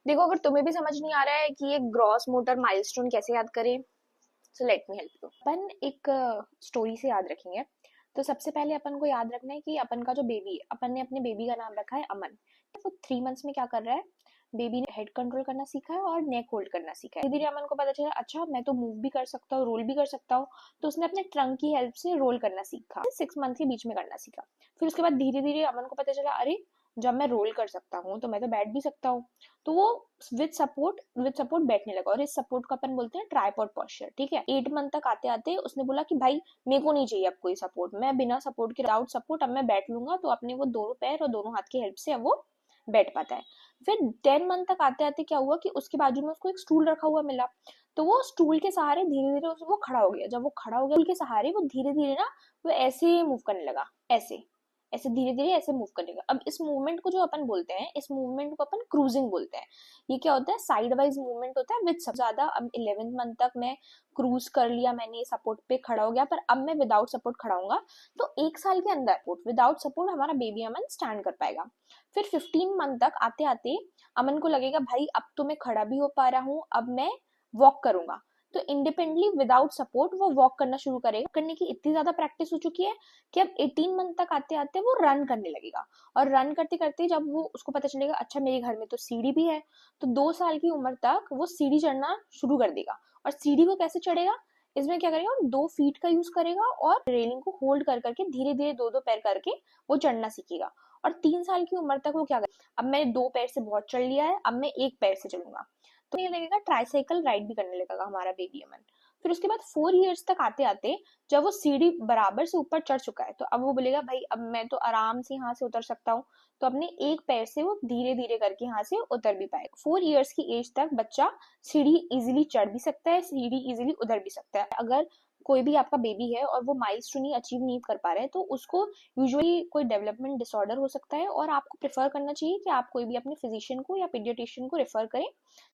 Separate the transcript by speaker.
Speaker 1: देखो, अगर तुम्हें भी समझ नहीं आ रहा है कि ये ग्रॉस मोटर माइलस्टोन कैसे याद करें, so let me help you. अपन एक स्टोरी से याद रखेंगे। तो सबसे पहले अपन को याद रखना है कि अपन का जो बेबी है, अपन ने अपने बेबी का नाम रखा है अमन। वो 3 मंथ्स में क्या कर रहा है, बेबी ने हेड कंट्रोल करना सीखा है और नेक होल्ड करना सीखा है। धीरे धीरे अमन को पता चला, अच्छा मैं तो मूव भी कर सकता हूँ, रोल भी कर सकता हूँ। तो उसने अपने ट्रंक की हेल्प से रोल करना सीखा, 6 मंथ के बीच में करना सीखा। फिर उसके बाद धीरे धीरे अमन को पता चला, अरे जब मैं रोल कर सकता हूँ तो मैं तो बैठ भी सकता हूँ। तो वो विद सपोर्ट बैठने लगा, और इस सपोर्ट को अपन बोलते हैं ट्राइपॉड पोस्चर। ठीक है, 8 मंथ तक आते आते उसने बोला कि भाई मेरे को नहीं चाहिए अब कोई सपोर्ट, मैं बिना सपोर्ट के, विदाउट सपोर्ट अब मैं बैठ लूंगा। तो अपने वो दोनों पैर और दोनों हाथ की हेल्प से अब वो बैठ पाता है। फिर 10 मंथ तक आते आते क्या हुआ कि उसके बाजू में उसको एक स्टूल रखा हुआ मिला। तो वो स्टूल के सहारे धीरे धीरे वो खड़ा हो गया। जब वो खड़ा हो गया स्टूल के सहारे, वो धीरे धीरे ना वो ऐसे मूव करने लगा, ऐसे ऐसे धीरे धीरे ऐसे मूव करने लगा। अब इस मूवमेंट को जो अपन बोलते हैं, इस मूवमेंट को अपन क्रूजिंग बोलते हैं। ये क्या होता है, साइड वाइज मूवमेंट होता है विद ज्यादा। अब 11th मंथ तक मैं क्रूज कर लिया, मैंने सपोर्ट पे खड़ा हो गया, पर अब मैं विदाउट सपोर्ट खड़ा हूंगा। तो 1 साल के अंदर विदाउट सपोर्ट हमारा बेबी अमन स्टैंड कर पाएगा। फिर 15 मंथ तक आते आते अमन को लगेगा, भाई अब तो मैं खड़ा भी हो पा रहा हूँ, अब मैं वॉक करूंगा। तो इंडिपेंडेंटली विदाउट सपोर्ट वो वॉक करना शुरू करेगा। करने की इतनी ज्यादा प्रैक्टिस हो चुकी है कि अब 18 मंथ तक आते आते वो रन करने लगेगा। और रन करते करते जब वो उसको पता चलेगा, अच्छा मेरे घर में तो सीढ़ी भी है, तो 2 साल की उम्र तक वो सीढ़ी चढ़ना शुरू कर देगा। और सीढ़ी को कैसे चढ़ेगा, इसमें क्या करेगा, 2 फीट का यूज करेगा और रेलिंग को होल्ड कर करके धीरे धीरे दो दो पैर करके वो चढ़ना सीखेगा। और 3 साल की उम्र तक वो क्या करेगा, अब मैंने 2 पैर से बहुत चढ़ लिया है, अब मैं एक पैर से चलूंगा। तो ये लगेगा ट्राइसाइकिल राइड भी करने लगेगा हमारा बेबी अमन। फिर उसके बाद 4 इयर्स तक आते आते जब वो सीढ़ी बराबर से ऊपर चढ़ चुका है, तो अब वो बोलेगा, भाई अब मैं तो आराम से यहाँ से उतर सकता हूँ। तो अपने एक पैर से वो धीरे धीरे करके यहाँ से उतर भी पाएगा। 4 इयर्स की एज तक बच्चा सीढ़ी इजीली चढ़ भी सकता है, सीढ़ी इजीली उतर भी सकता है। अगर कोई भी आपका बेबी है और वो माइलस्टोन ही अचीव नहीं कर पा रहे हैं, तो उसको यूजुअली कोई डेवलपमेंट डिसऑर्डर हो सकता है, और आपको प्रेफर करना चाहिए कि आप कोई भी अपने फिजिशियन को या पीडियाट्रिशियन को रेफर करें,